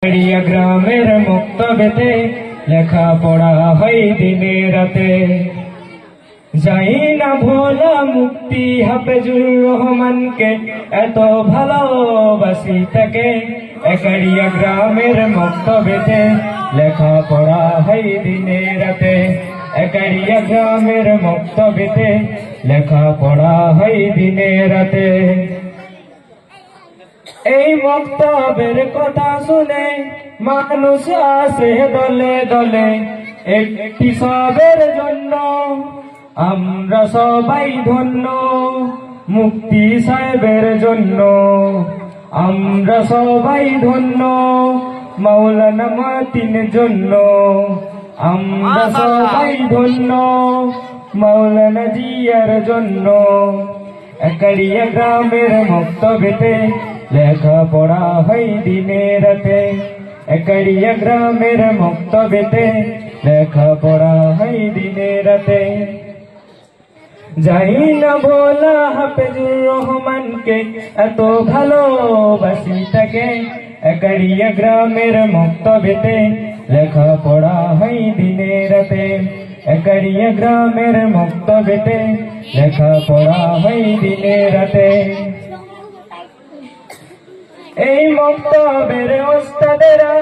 গ্রামের মুক্তবেতে লেখাপড়া হয় দিনে রাতে। যাই না ভোলা মুক্তি হাফেজুর রহমানকে, এত ভালোবাসি তাকে। একারিয়া গ্রামের মুক্তবেতে লেখাপড়া হয় দিনে রাতে। একারিয়া গ্রামের মুক্তবেতে লেখাপড়া হয় দিনে রাতে। এই মক্তবের কথা শুনে মানুষ আসে দলে দলে, একটি সবের জন্য আমরা সবাই ধন্য। মুক্তি সাহেবের জন্য আমরা সবাই ধন্য। মাওলানা মাতিন জন্য আমরা সবাই ধন্য। মাওলানা জিয়ার জন্য একারিয়া গ্রামের মুক্তবেতে লেখাপড়া হয় দিনে রাতে। একারিয়া গ্রামের মুক্তবেতে লেখাপড়া হয় দিনে রাতে। যাই না ভোলা হাফেজুর রহমানকে, এত ভালোবাসি তাকে। একারিয়া গ্রামের মুক্তবেতে লেখাপড়া হয় দিনে রাতে। একারিয়া গ্রামের মুক্তবেতে লেখাপড়া হয় দিনে রাতে। এই মক্তবের ওস্তাদেরা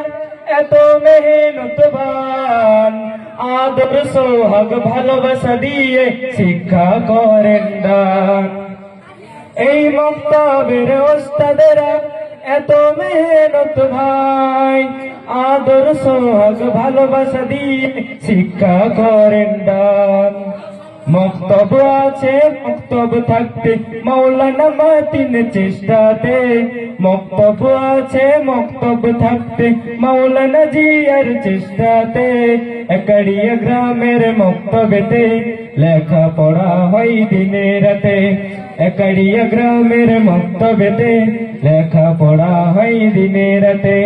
এত মেহনতবান, আদর সোহাগ ভালোবাসা দিয়ে শিক্ষা করেন দান। এই মক্তবের ওস্তাদেরা এত মেহনত ভাই, আদর সোহাগ ভালোবাসা দিয়ে শিক্ষা করেন দান। মক্তব আছে মক্তব থাকতে মাওলানা মাতিন চেষ্টাতে। মক্তব আছে মক্তব থাকতে মাওলানা জিয়ার চেষ্টাতে। একারিয়া গ্রামের মুক্তবেতে লেখাপড়া হয় দিনে রাতে। একারিয়া গ্রামের মুক্তবেতে লেখাপড়া হয় দিনে রাতে।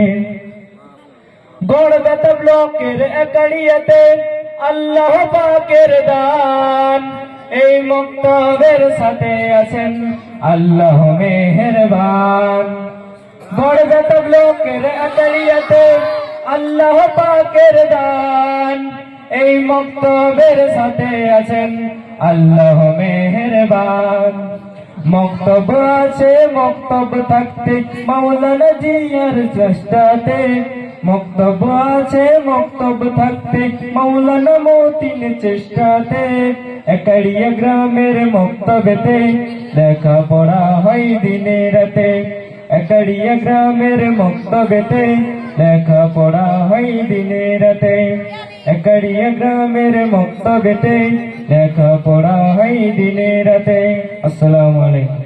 গড়বেতা ব্লকের একারিয়াতে আল্লাহ পাকের দান। এই মুক্তবের সাথে আছেন আল্লাহ মেহেরবান। গড়বেতা ব্লকের একারিয়াতে আল্লাহ পাকের দান। এই মুক্তবের সাথে আছেন আল্লাহ মেহেরবান। মক্তব আছে মক্তব থাকতে মাওলানা জিয়ার চেষ্টাতে। মক্তব আছে মক্তব থাকতে মাওলানা মতিন চেষ্টাতে। একারিয়া গ্রামের মুক্তবেতে লেখাপড়া হয় দিনে রাতে। একারিয়া গ্রামের মুক্তবেতে লেখাপড়া হয় দিনে রাতে। একারিয়া গ্রামের মুক্তবেতে লেখাপড়া হয় দিনে রাতে। আসসালামু আলাইকুম।